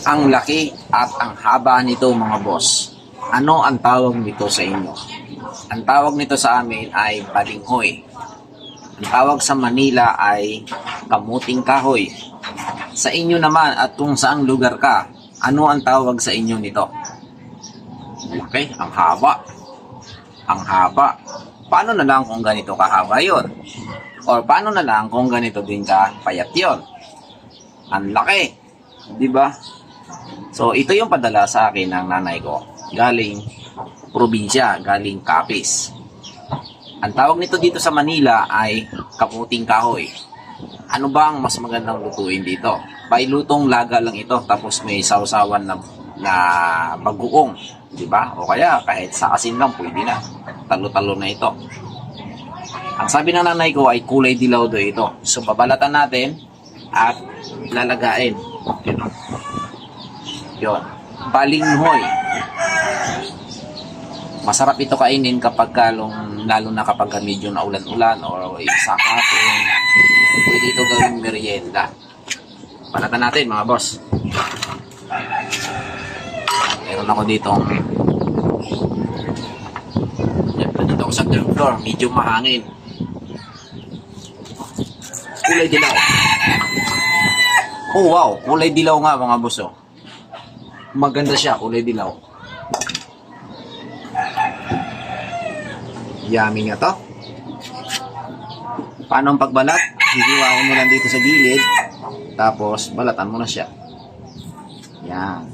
Ang laki at ang haba nito mga boss. Ano ang tawag nito sa inyo? Ang tawag nito sa amin ay balinghoy. Ang tawag sa Manila ay kamuting kahoy. Sa inyo naman at kung saang lugar ka, ano ang tawag sa inyo nito? Laki, ang haba. Ang haba. Paano na lang kung ganito kahaba yon? Or paano na lang kung ganito din ka payat yon? Ang laki. Diba? So, ito yung padala sa akin ng nanay ko. Galing probinsya, galing Capiz. Ang tawag nito dito sa Manila ay kamuting kahoy. Ano ba ang mas magandang lutuin dito? Pailutong laga lang ito, tapos may sausawan na bagoong. Diba? O kaya, kahit sa asin lang, pwede na. Talo-talo na ito. Ang sabi ng nanay ko ay kulay dilaw do ito. So, babalatan natin at lalagain. Yun. Balinghoy. Masarap ito kainin kapag lalo na kapag medyo naulan-ulan o sa hapon. Pwede ito gawing merienda. Balatan natin mga boss. Meron ako ditong dito ako sa third floor. Medyo mahangin. Kulay dilaw. Oh wow, kulay dilaw nga mga boss oh. Maganda siya, kulay dilaw. Yummy nga to. Paano ang pagbalat? Hihiwain mo lang dito sa gilid, tapos balatan mo na siya. Yan.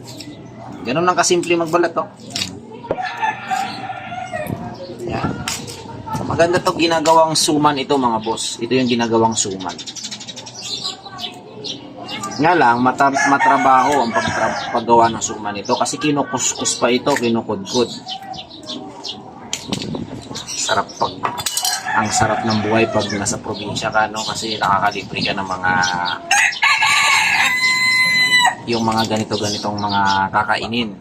Ganun lang kasimple magbalat to. Yan. Maganda to, ginagawang suman ito mga boss. Ito yung ginagawang suman. Nga lang, matrabaho ang paggawa ng suman ito kasi kinukuskus pa ito, kinukudkud. Ang sarap ng buhay pag nasa probinsya ka, no? Kasi nakakalibre ka ng yung mga ganitong mga kakainin.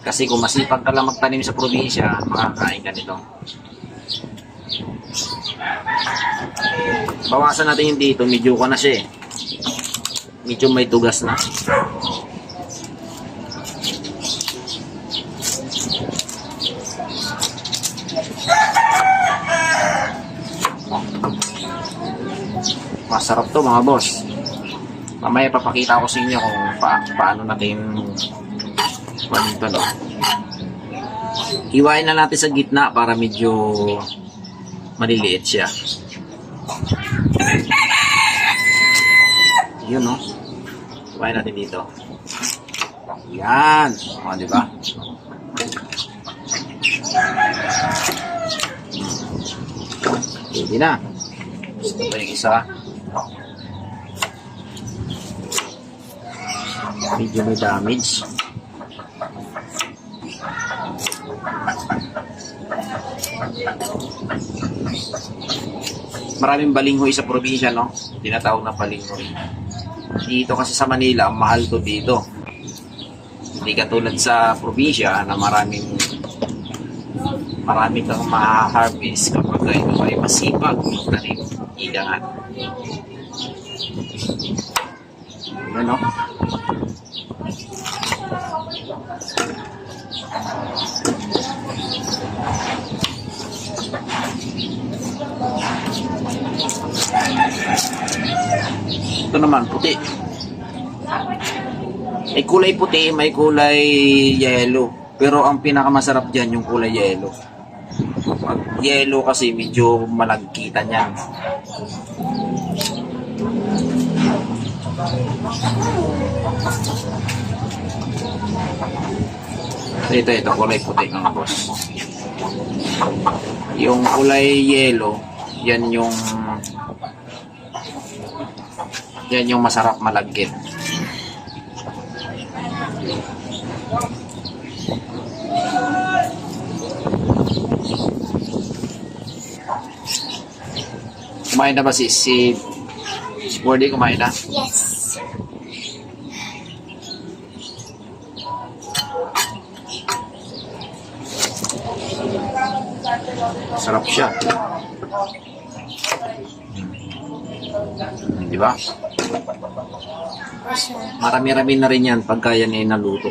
Kasi kung masipag ka lang magtanim sa probinsya, makakain ka nito. Bawasan natin yung dito, medyo ka na siya eh. Medyo may tugas na. Masarap to mga boss. Mamaya papakita ko sa inyo kung paano natin ganito, no? Hiwain na natin sa gitna para medyo maliliit siya. Yun, no? Hiwain natin dito. Yan. O, diba? Pwede na. Gusto pa yung isa. Medyo may damage. Maraming balinghoy sa probinsya, no? Tinatawag na balinghoy. Dito kasi sa Manila, mahal to dito. Hindi katulad sa probinsya na marami kang ma-harvest kapag ito ay masipag magtanim. Ika nga. Yan, no? Ito naman, puti. May kulay puti, may kulay yellow. Pero ang pinakamasarap dyan yung kulay yellow. Pag yellow kasi medyo malagkitan yan. Ito, kulay puti mga boss. Yung kulay yellow, yan yung masarap malagkit. Kumain na ba si Bordy? Kumain na? Yes. Sarap siya. Di ba? Kasi, Marami-rami na rin yan pagka yan ay naluto.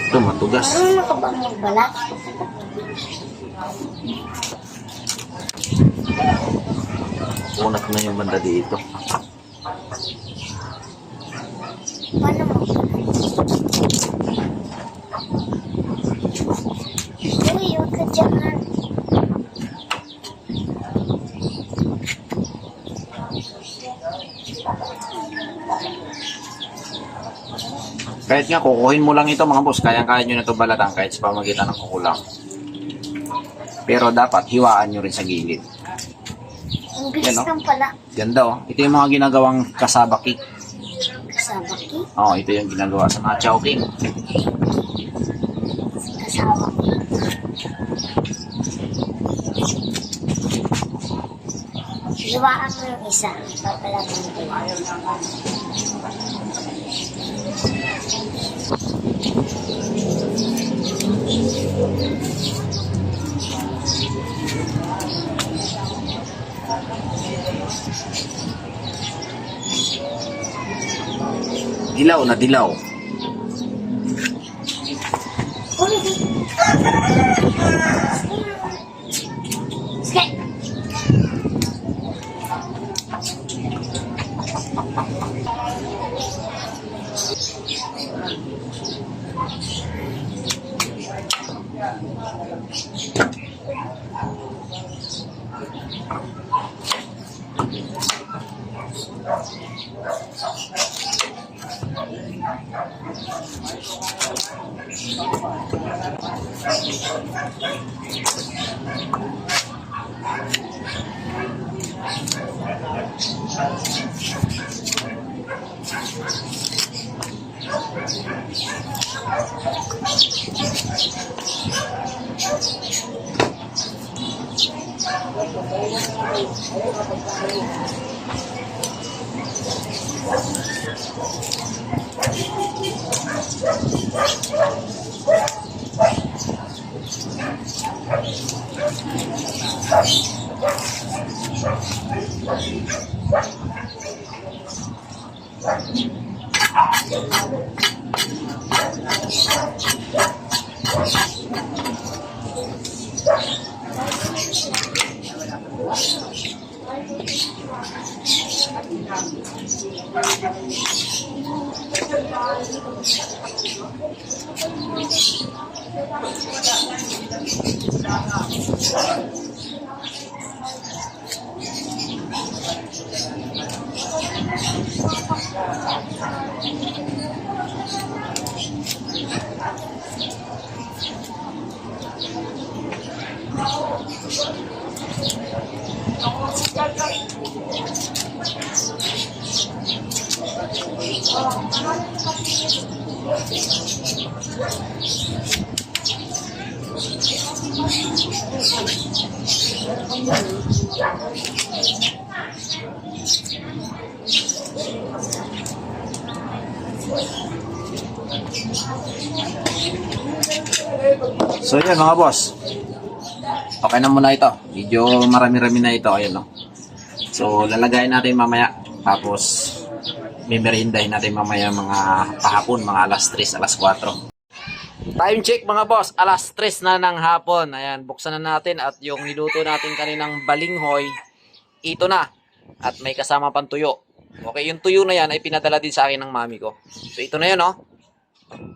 Ito, matugas. marunong ka ba magbalat? Unat na yung banda dito. Paano magbalat? Uy, huwag ka dyan. Kahit nga, kukuhin mo lang ito mga boss. Kayang-kaya nyo na ito balatan kahit sa pamagitan ng kukulang. Pero dapat hiwaan nyo rin sa gilid. Ang bilis Yan, no? lang pala. Ganda oh. Ito yung mga ginagawang kasabaki. Kasabaki. Oh, ito yung ginagawa sa mga chowking. Kasabaki. Hiwaan mo yung isa. Papalatan ko. Dilaw na dilaw. Uy! Sige! So yan mga boss. Okay na muna ito. Medyo marami-rami na ito. Ayan no. So lalagayin natin mamaya. Tapos mimerindahin natin mamaya mga pahapon. Mga alas 3, alas 4. Time check mga boss. Alas 3 na ng hapon. Ayan. Buksan na natin. At yung niluto natin kaninang balinghoy, ito na. At may kasama pang tuyo. Okay. Yung tuyo na yan ay pinadala din sa akin ng mami ko. So ito na yun no.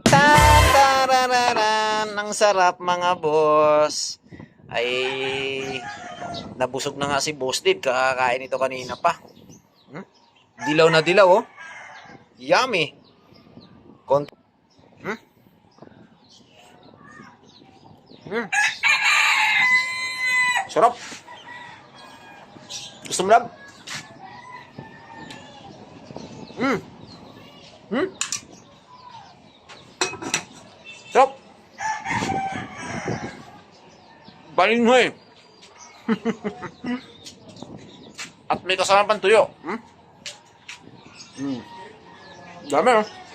Tarararan! Ang sarap mga boss. Ay nabusog na nga si Boss Dave. Kakakain ito kanina pa. Dilaw na dilaw oh. Yummy. Sarap. Gusto mo lang? Sarap. Balinghoy. At may kasama pang tuyo. Dami oh.